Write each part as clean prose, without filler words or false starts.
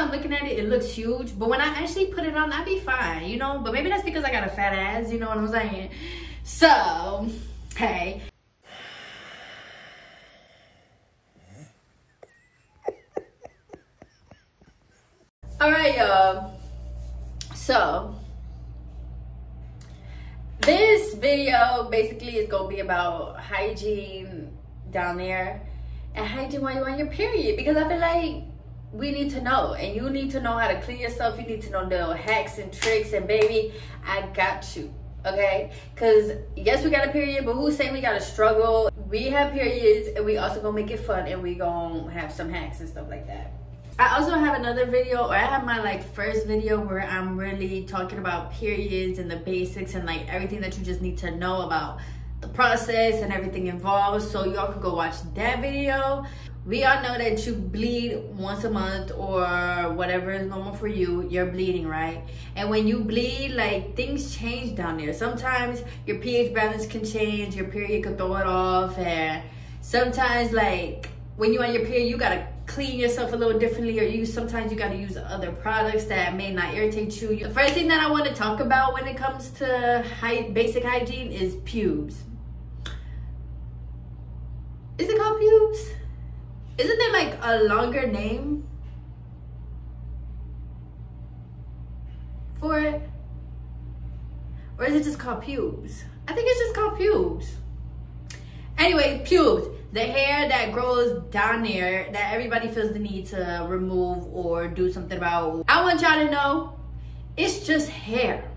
I'm looking at it, it looks huge. But when I actually put it on, I'd be fine, you know? But maybe that's because I got a fat ass, you know what I'm saying? So, hey. Alright, y'all. So, this video basically is gonna be about hygiene down there and hygiene while you're on your period, because I feel like we need to know, and you need to know how to clean yourself. You need to know the hacks and tricks, and baby, I got you, okay? Because yes, we got a period, but who's saying we gotta struggle? We have periods, and we also gonna make it fun, and we gonna have some hacks and stuff like that. I also have another video, or I have my like first video where I'm really talking about periods and the basics and like everything that you just need to know about the process and everything involved. So y'all can go watch that video. We all know that you bleed once a month or whatever is normal for you. You're bleeding, right? And when you bleed, like, things change down there. Sometimes your pH balance can change, your period could throw it off, and sometimes like when you're on your period, you gotta clean yourself a little differently, or sometimes you gotta use other products that may not irritate you. The first thing that I want to talk about when it comes to basic hygiene is pubes. Is it called pubes? Isn't there like a longer name for it? Or is it just called pubes? I think it's just called pubes. Anyway, pubes. The hair that grows down there that everybody feels the need to remove or do something about. I want y'all to know, it's just hair.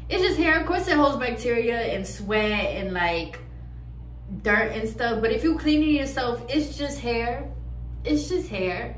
It's just hair. Of course it holds bacteria and sweat and like dirt and stuff, but if you cleaning yourself, it's just hair. It's just hair.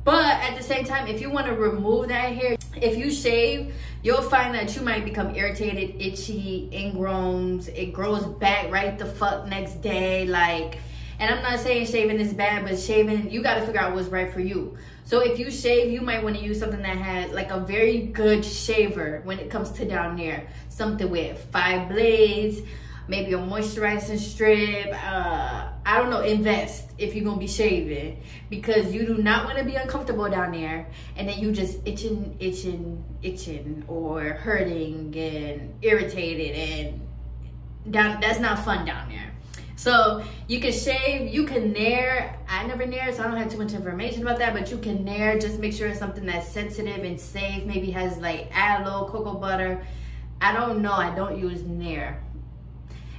But at the same time, if you want to remove that hair, if you shave, you'll find that you might become irritated, itchy, ingrowns. It grows back right the fuck next day. Like, and I'm not saying shaving is bad, but shaving, you got to figure out what's right for you. So if you shave, you might want to use something that has like a very good shaver when it comes to down there. Something with 5 blades, maybe a moisturizing strip. I don't know, invest if you're gonna be shaving, because you do not want to be uncomfortable down there and then you just itching or hurting and irritated, and that's not fun down there. So you can shave, you can nair. I never nair, so I don't have too much information about that, but you can nair. Just make sure it's something that's sensitive and safe, maybe has like aloe, cocoa butter. I don't know, I don't use nair.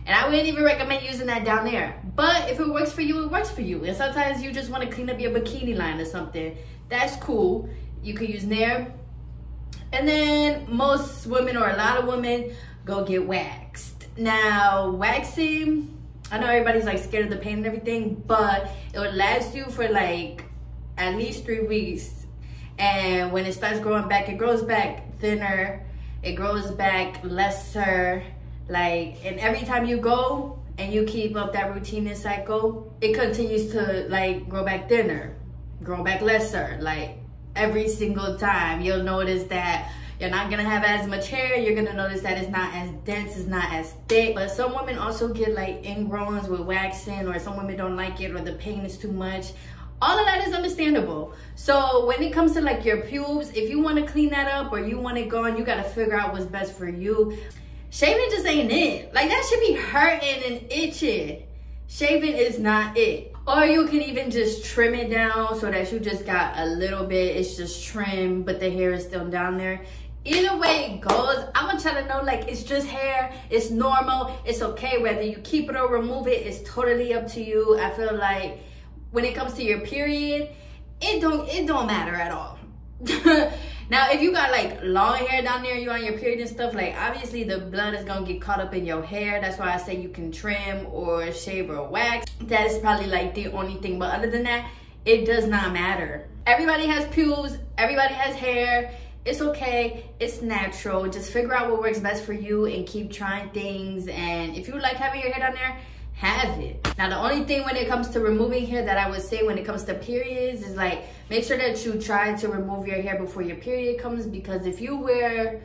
And I wouldn't even recommend using that down there. But if it works for you, it works for you. And sometimes you just want to clean up your bikini line or something. That's cool. You could use Nair. And then most women, or a lot of women, go get waxed. Now, waxing, I know everybody's like scared of the pain and everything, but it will last you for like at least 3 weeks. And when it starts growing back, it grows back thinner. It grows back lesser. Like, and every time you go and you keep up that routine and cycle, it continues to like grow back thinner, grow back lesser. Like every single time you'll notice that you're not gonna have as much hair. You're gonna notice that it's not as dense, it's not as thick. But some women also get like ingrowns with waxing, or some women don't like it, or the pain is too much. All of that is understandable. So when it comes to like your pubes, if you want to clean that up or you want it gone, you got to figure out what's best for you. Shaving just ain't it. Like, that should be hurting and itching. Shaving is not it. Or you can even just trim it down so that you just got a little bit. It's just trim, but the hair is still down there. Either way it goes, I want y'all to know, like, it's just hair. It's normal. It's okay. Whether you keep it or remove it, it's totally up to you. I feel like when it comes to your period, it don't matter at all. Now, if you got like long hair down there, you on your period and stuff, like obviously the blood is gonna get caught up in your hair. That's why I say you can trim or shave or wax. That is probably like the only thing, but other than that, it does not matter. Everybody has pubes, everybody has hair. It's okay, it's natural. Just figure out what works best for you and keep trying things. And if you like having your hair down there, have it. Now, the only thing when it comes to removing hair that I would say when it comes to periods is like, make sure that you try to remove your hair before your period comes, because if you wear,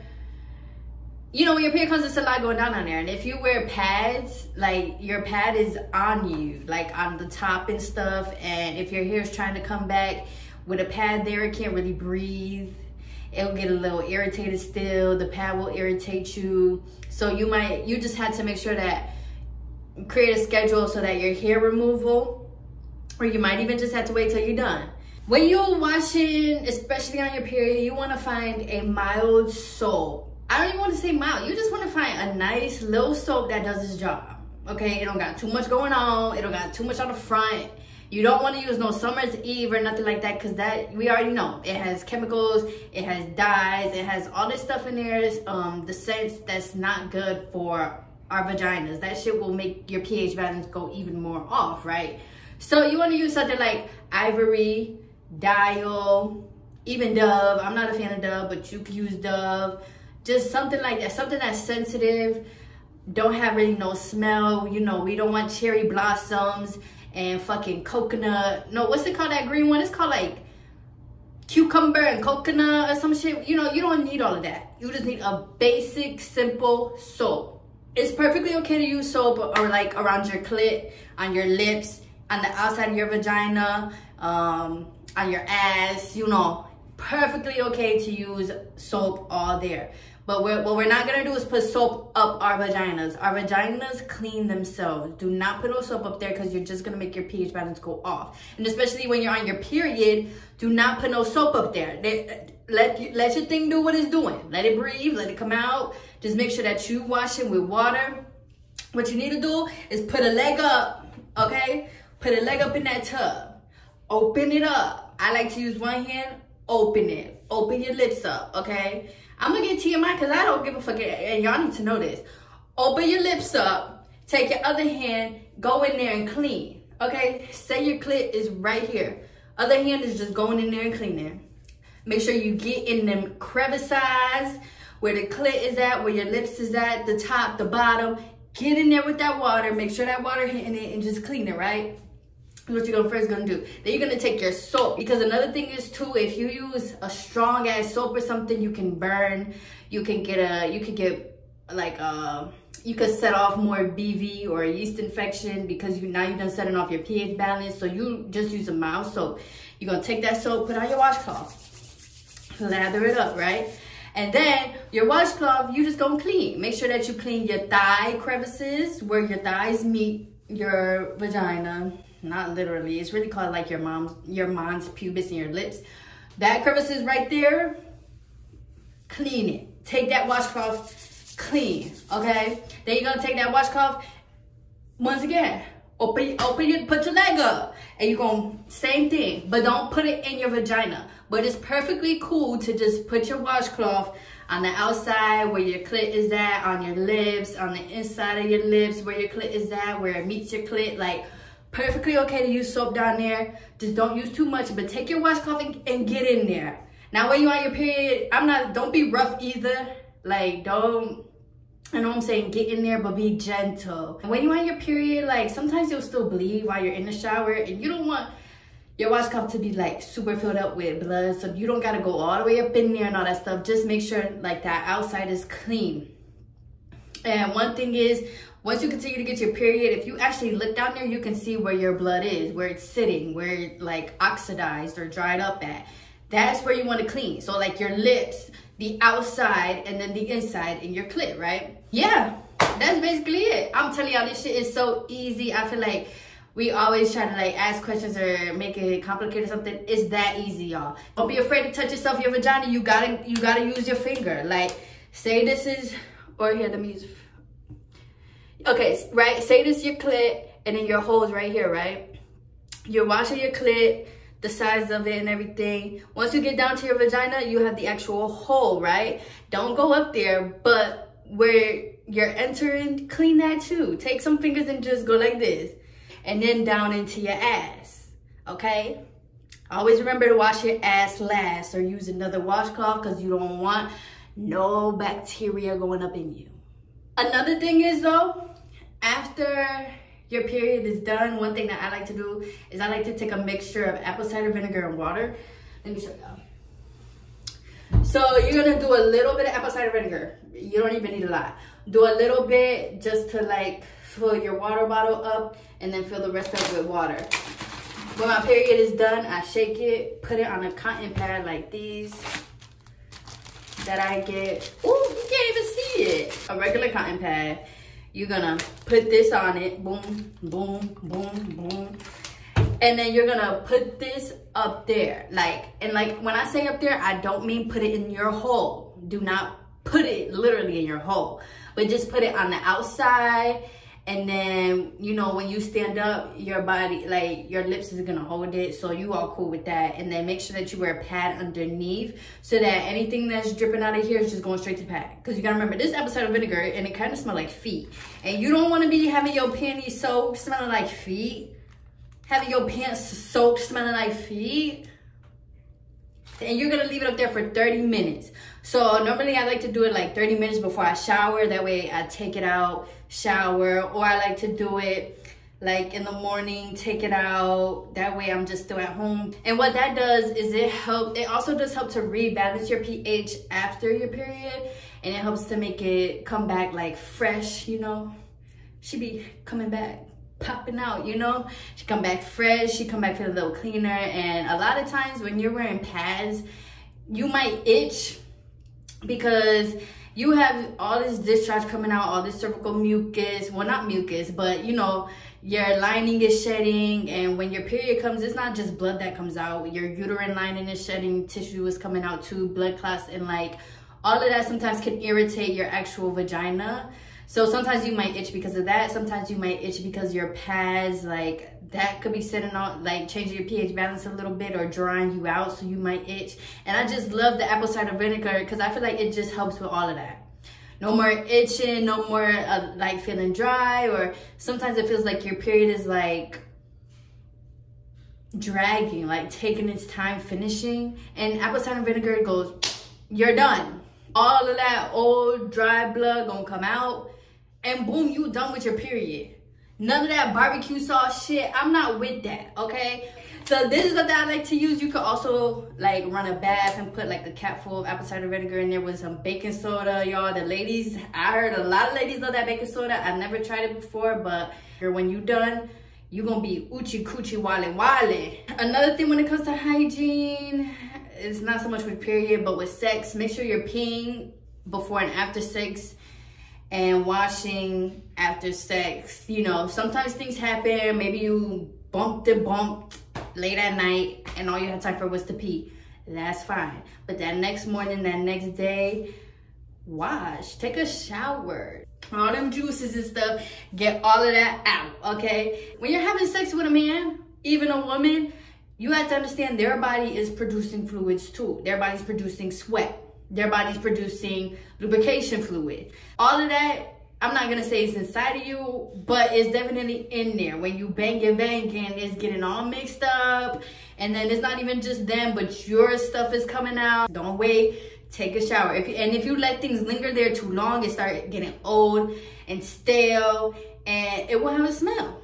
you know, when your period comes, it's a lot going down there. And if you wear pads, like your pad is on you, like on the top and stuff. And if your hair is trying to come back, with a pad there, it can't really breathe. It'll get a little irritated still. The pad will irritate you. So you just had to make sure that, create a schedule so that your hair removal, or you might even just have to wait till you're done. When you're washing, especially on your period, you want to find a mild soap. I don't even want to say mild. You just want to find a nice little soap that does its job. Okay, it don't got too much going on. It don't got too much on the front. You don't want to use no Summer's Eve or nothing like that, because that, we already know, it has chemicals, it has dyes, it has all this stuff in there, the scents that's not good for our vaginas. That shit will make your pH balance go even more off, right? So you want to use something like Ivory, Dial, even Dove. I'm not a fan of Dove, but you can use Dove. Just something like that, something that's sensitive, don't have really no smell. You know, we don't want cherry blossoms and fucking coconut. No, what's it called, that green one? It's called like cucumber and coconut or some shit. You know, you don't need all of that. You just need a basic, simple soap. It's perfectly okay to use soap or like around your clit, on your lips, on the outside of your vagina, on your ass, you know, perfectly okay to use soap all there. But what we're not gonna do is put soap up our vaginas. Our vaginas clean themselves. Do not put no soap up there, because you're just gonna make your pH balance go off. And especially when you're on your period, do not put no soap up there. Let your thing do what it's doing. Let it breathe, let it come out. Just make sure that you wash it with water. What you need to do is put a leg up, okay? Put a leg up in that tub. Open it up. I like to use one hand, open it. Open your lips up, okay? I'm gonna get TMI because I don't give a fuck, and y'all need to know this. Open your lips up, take your other hand, go in there and clean, okay? Say your clit is right here. Other hand is just going in there and cleaning. Make sure you get in them crevices, where the clit is at, where your lips is at, the top, the bottom. Get in there with that water, make sure that water hitting it, and just clean it, right? What you're first gonna do. Then you're gonna take your soap, because another thing is too, if you use a strong ass soap or something, you can burn. You can get you could set off more BV or a yeast infection, because now you're done setting off your pH balance. So you just use a mild soap. You're gonna take that soap, put on your washcloth, lather it up, right? And then your washcloth, you just gonna clean. Make sure that you clean your thigh crevices, where your thighs meet your vagina. Not literally, it's really called like your mom's pubis and your lips. That crevice is right there. Clean it. Take that washcloth, clean, okay? Then you're gonna take that washcloth, once again, put your leg up, and you're gonna, same thing, but don't put it in your vagina. But it's perfectly cool to just put your washcloth on the outside, where your clit is at, on your lips, on the inside of your lips, where your clit is at, where it meets your clit, like, perfectly okay to use soap down there. Just don't use too much, but take your washcloth and get in there. Now, when you're on your period, don't be rough either. Like, don't, I know what I'm saying, get in there, but be gentle. And when you're on your period, like, sometimes you'll still bleed while you're in the shower, and you don't want your washcloth to be like super filled up with blood, so you don't gotta go all the way up in there and all that stuff. Just make sure like that outside is clean. And one thing is, once you continue to get your period, if you actually look down there, you can see where your blood is, where it's sitting, where it's like oxidized or dried up at. That's where you want to clean. So like your lips, the outside, and then the inside in your clit, right? Yeah, that's basically it. I'm telling y'all, this shit is so easy. I feel like we always try to like ask questions or make it complicated or something. It's that easy, y'all. Don't be afraid to touch yourself, your vagina. You gotta use your finger. Like, say this is, or here, let me use. Okay, right, say this is your clit, and then your hole's right here, right? You're washing your clit, the size of it and everything. Once you get down to your vagina, you have the actual hole, right? Don't go up there, but where you're entering, clean that too. Take some fingers and just go like this, and then down into your ass, okay? Always remember to wash your ass last, or use another washcloth, because you don't want no bacteria going up in you. Another thing is though, after your period is done, one thing that I like to do is I like to take a mixture of apple cider vinegar and water. Let me show y'all. So you're gonna do a little bit of apple cider vinegar. You don't even need a lot. Do a little bit just to like fill your water bottle up, and then fill the rest up with water. When my period is done, I shake it, put it on a cotton pad like these that I get. Oh, you can't even see it. A regular cotton pad. You're gonna put this on it. Boom, boom, boom, boom. And then you're gonna put this up there. And when I say up there, I don't mean put it in your hole. Do not put it literally in your hole. But just put it on the outside. And then, you know, when you stand up, your body, your lips is gonna hold it. So you all cool with that. And then make sure that you wear a pad underneath so that anything that's dripping out of here is just going straight to the pad. Because you gotta remember, this episode of vinegar, and it kind of smells like feet. And you don't wanna be having your panties soaked, smelling like feet. Having your pants soaked, smelling like feet. And you're gonna leave it up there for 30 minutes. So normally I like to do it like 30 minutes before I shower. That way I take it out, shower, or I like to do it like in the morning, take it out. That way I'm just still at home. And what that does is it also does help to rebalance your pH after your period. And it helps to make it come back like fresh, you know. She be coming back, popping out, you know. She come back fresh, she come back feeling a little cleaner. And a lot of times when you're wearing pads, you might itch because you have all this discharge coming out, all this cervical mucus. Well, not mucus, but you know, your lining is shedding. And when your period comes, it's not just blood that comes out. Your uterine lining is shedding, tissue is coming out too, blood clots, and all of that sometimes can irritate your actual vagina. So sometimes you might itch because of that. Sometimes you might itch because your pads, that could be sitting on, changing your pH balance a little bit or drying you out, so you might itch. And I just love the apple cider vinegar because I feel like it just helps with all of that. No more itching, no more feeling dry, or sometimes it feels like your period is dragging, taking its time finishing. And apple cider vinegar goes, you're done. All of that old dry blood gonna come out, and boom, you done with your period. None of that barbecue sauce shit. I'm not with that, okay? So this is something I like to use. You could also run a bath and put a cap full of apple cider vinegar in there with some baking soda, y'all. The ladies, I heard a lot of ladies love that baking soda. I've never tried it before, but when you done, you gonna be oochie coochie wale wale. Another thing when it comes to hygiene, it's not so much with period, but with sex, make sure you're peeing before and after sex and washing after sex. You know, sometimes things happen. Maybe you bumped late at night and all you had time for was to pee. That's fine. But that next morning, that next day, wash, take a shower. All them juices and stuff, get all of that out, okay? When you're having sex with a man, even a woman, you have to understand their body is producing fluids too. Their body's producing sweat. Their body's producing lubrication fluid. All of that, I'm not gonna say it's inside of you, but it's definitely in there. When you banging, it's getting all mixed up. And then it's not even just them, but your stuff is coming out. Don't wait, take a shower. If you let things linger there too long, it start getting old and stale, and it will have a smell.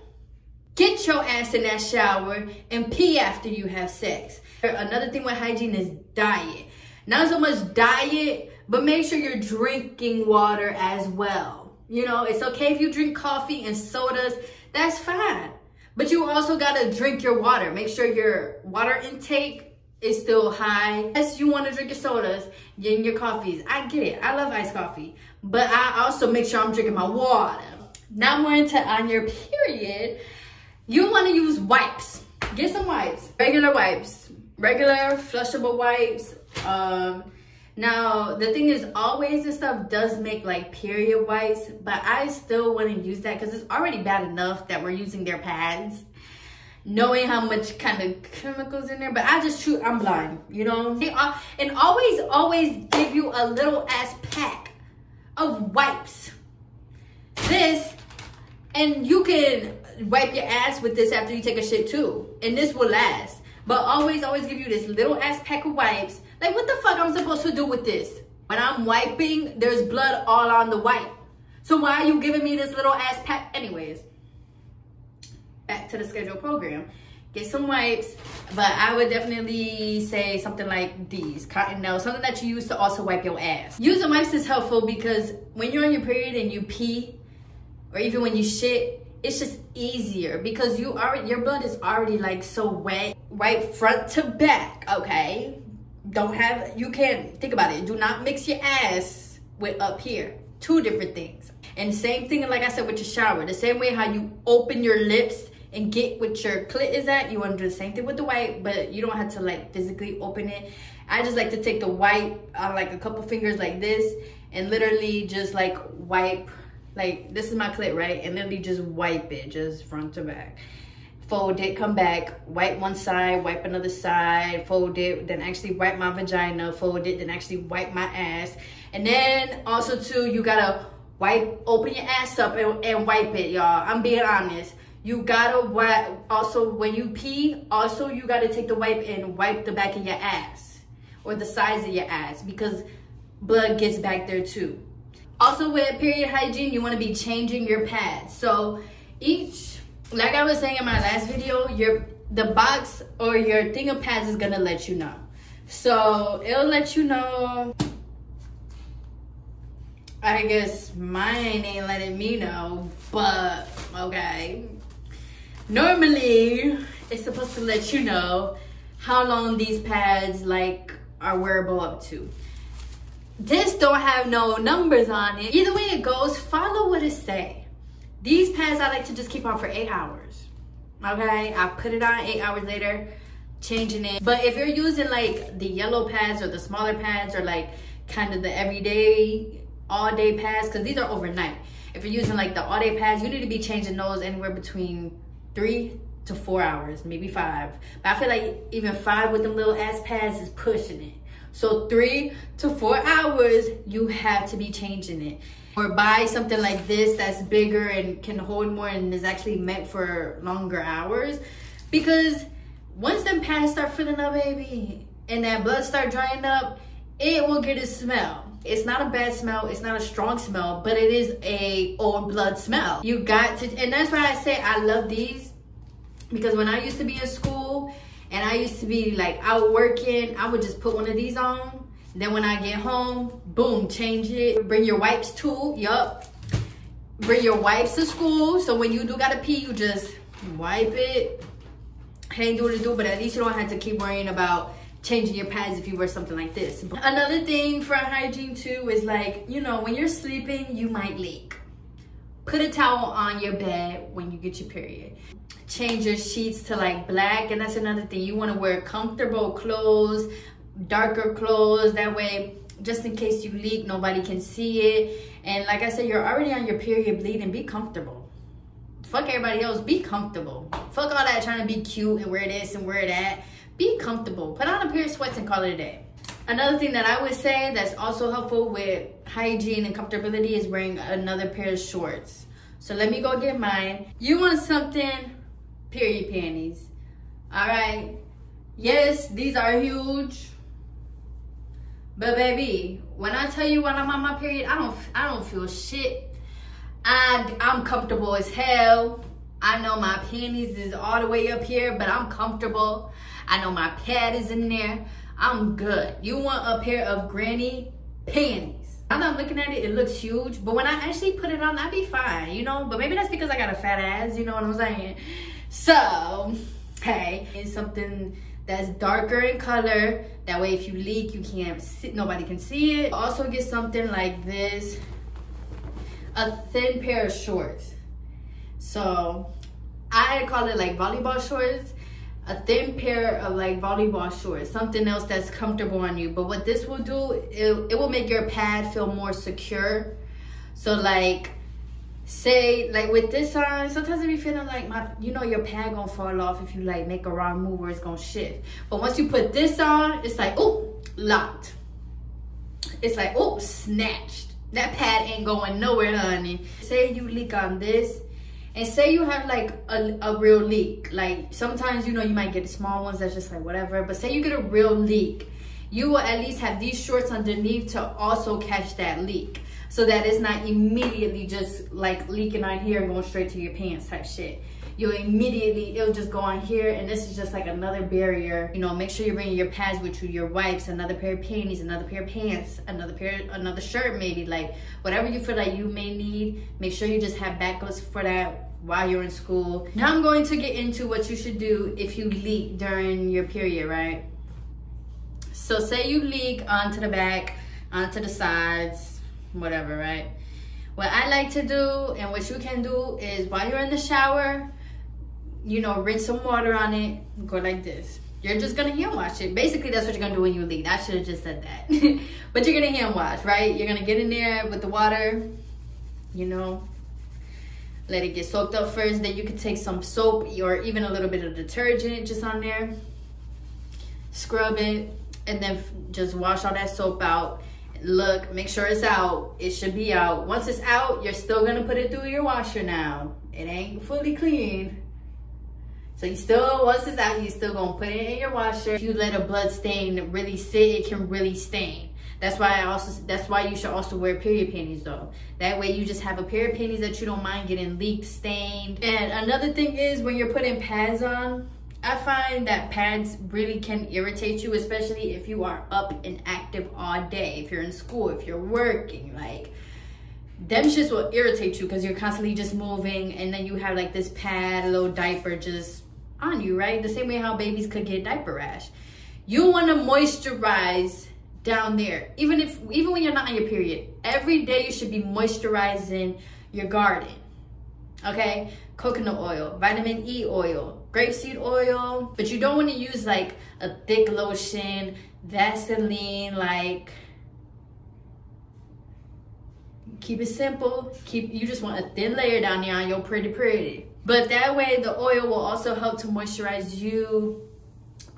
Get your ass in that shower and pee after you have sex. Another thing with hygiene is diet. Not so much diet, but make sure you're drinking water as well. You know, it's okay if you drink coffee and sodas, that's fine. But you also gotta drink your water. Make sure your water intake is still high. Yes, you wanna drink your sodas, getting your coffees. I get it, I love iced coffee. But I also make sure I'm drinking my water. Now more into on your period, you wanna use wipes. Get some wipes, regular flushable wipes. Now the thing is, Always and stuff does make period wipes, but I still wouldn't use that because it's already bad enough that we're using their pads, knowing how much kind of chemicals in there. But I'm blind, you know. And always give you a little ass pack of wipes. And you can wipe your ass with this after you take a shit too, and this will last. But always give you this little ass pack of wipes. What the fuck I'm supposed to do with this? When I'm wiping, there's blood all on the wipe. So why are you giving me this little ass pack? Anyways, back to the scheduled program. Get some wipes, but I would definitely say something like these, Cottonelle, something that you use to also wipe your ass. Using wipes is helpful because when you're on your period and you pee, or even when you shit, it's just easier because your blood is already like so wet. Wipe front to back, okay? You can't, think about it. Do not mix your ass with up here. Two different things. And same thing, like I said, with your shower. The same way how you open your lips and get what your clit is at, you want to do the same thing with the wipe, but you don't have to like physically open it. I just like to take the wipe on like a couple fingers like this and literally just like wipe, like this is my clit, right? And literally just wipe it, just front to back. Fold it, come back, wipe one side, wipe another side, fold it, then actually wipe my vagina, fold it, then actually wipe my ass. And then also too, you gotta wipe, open your ass up and wipe it, y'all. I'm being honest. You gotta wipe, also when you pee, also you gotta take the wipe and wipe the back of your ass or the sides of your ass because blood gets back there too. Also with period hygiene, you wanna be changing your pads. So each, like I was saying in my last video, the box or your thing of pads is gonna let you know. So it'll let you know. I guess mine ain't letting me know, but okay. Normally, it's supposed to let you know how long these pads like are wearable up to. This don't have no numbers on it. Either way it goes, follow what it say. These pads I like to just keep on for 8 hours. Okay, I put it on 8 hours later, changing it. But if you're using like the yellow pads or the smaller pads or like kind of the everyday, all day pads, because these are overnight. If you're using like the all day pads, you need to be changing those anywhere between 3 to 4 hours, maybe 5. But I feel like even 5 with them little ass pads is pushing it. So 3 to 4 hours, you have to be changing it. Or buy something like this that's bigger and can hold more and is actually meant for longer hours. Because once them pads start filling up, baby, and that blood start drying up, it will get a smell. It's not a bad smell, it's not a strong smell, but it is a old blood smell. You got to, and that's why I say I love these, because when I used to be in school and I used to be like out working, I would just put one of these on. Then when I get home, boom, change it. Bring your wipes too, yup. Bring your wipes to school, so when you do gotta pee, you just wipe it. Ain't do what to do, but at least you don't have to keep worrying about changing your pads if you wear something like this. Another thing for hygiene too is like, you know, when you're sleeping, you might leak. Put a towel on your bed when you get your period. Change your sheets to like black, and that's another thing. You want to wear comfortable clothes, darker clothes, that way just in case you leak, nobody can see it. And like I said, you're already on your period bleeding, be comfortable. Fuck everybody else, be comfortable. Fuck all that trying to be cute and wear this and wear that. Be comfortable. Put on a pair of sweats and call it a day. Another thing that I would say that's also helpful with hygiene and comfortability is wearing another pair of shorts. So let me go get mine. You want something, period panties. All right. Yes, these are huge. But baby, when I tell you when I'm on my period, I don't feel shit. I'm comfortable as hell. I know my panties is all the way up here, but I'm comfortable. I know my pad is in there. I'm good. You want a pair of granny panties. Now that I'm looking at it, it looks huge. But when I actually put it on, I'd be fine, you know? But maybe that's because I got a fat ass, you know what I'm saying? So, hey, it's something that's darker in color. That way if you leak, you can't see, nobody can see it. Also get something like this. A thin pair of shorts. So, I call it like volleyball shorts. A thin pair of like volleyball shorts, something else that's comfortable on you. But what this will do, it will make your pad feel more secure. So like, say like with this on, sometimes it be feeling like you know your pad gonna fall off if you like make a wrong move or it's gonna shift. But once you put this on, it's like, oh, locked. It's like, oh, snatched. That pad ain't going nowhere, honey. Say you leak on this, and say you have like a real leak. Like sometimes, you know, you might get small ones that's just like whatever, but say you get a real leak, you will at least have these shorts underneath to also catch that leak, so that it's not immediately just like leaking on here and going straight to your pants type shit. You'll immediately, it'll just go on here, and this is just like another barrier. You know, make sure you're bringing your pads with you, your wipes, another pair of panties, another pair of pants, another shirt maybe, like whatever you feel like you may need. Make sure you just have backups for that while you're in school. Now I'm going to get into what you should do if you leak during your period, right? So say you leak onto the back, onto the sides, whatever, right? What I like to do and what you can do is while you're in the shower, you know, rinse some water on it, go like this. You're just gonna hand wash it. Basically, that's what you're gonna do when you leak. I should have just said that. But you're gonna hand wash, right? You're gonna get in there with the water, you know, let it get soaked up first. Then you can take some soap or even a little bit of detergent just on there. Scrub it, and then just wash all that soap out. Look, make sure it's out. It should be out. Once it's out, you're still gonna put it through your washer now. It ain't fully clean. So you still, once it's out, you still gonna put it in your washer. If you let a blood stain really sit, it can really stain. That's why you should also wear period panties though. That way you just have a pair of panties that you don't mind getting leaked, stained. And another thing is when you're putting pads on, I find that pads really can irritate you, especially if you are up and active all day. If you're in school, if you're working, like, them shits will irritate you because you're constantly just moving, and then you have like this pad, a little diaper just on you, right? The same way how babies could get diaper rash. You want to moisturize down there. Even when you're not on your period, every day you should be moisturizing your garden. Okay? Coconut oil, vitamin E oil, grapeseed oil, but you don't want to use like a thick lotion, Vaseline, like, keep it simple. You just want a thin layer down there on your pretty. But that way the oil will also help to moisturize you.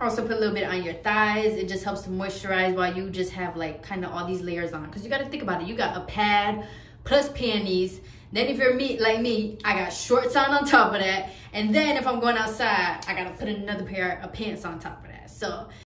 Also put a little bit on your thighs. It just helps to moisturize while you just have like kind of all these layers on. Because you got to think about it. You got a pad plus panties. Then if you're like me, I got shorts on top of that. And then if I'm going outside, I got to put another pair of pants on top of that. So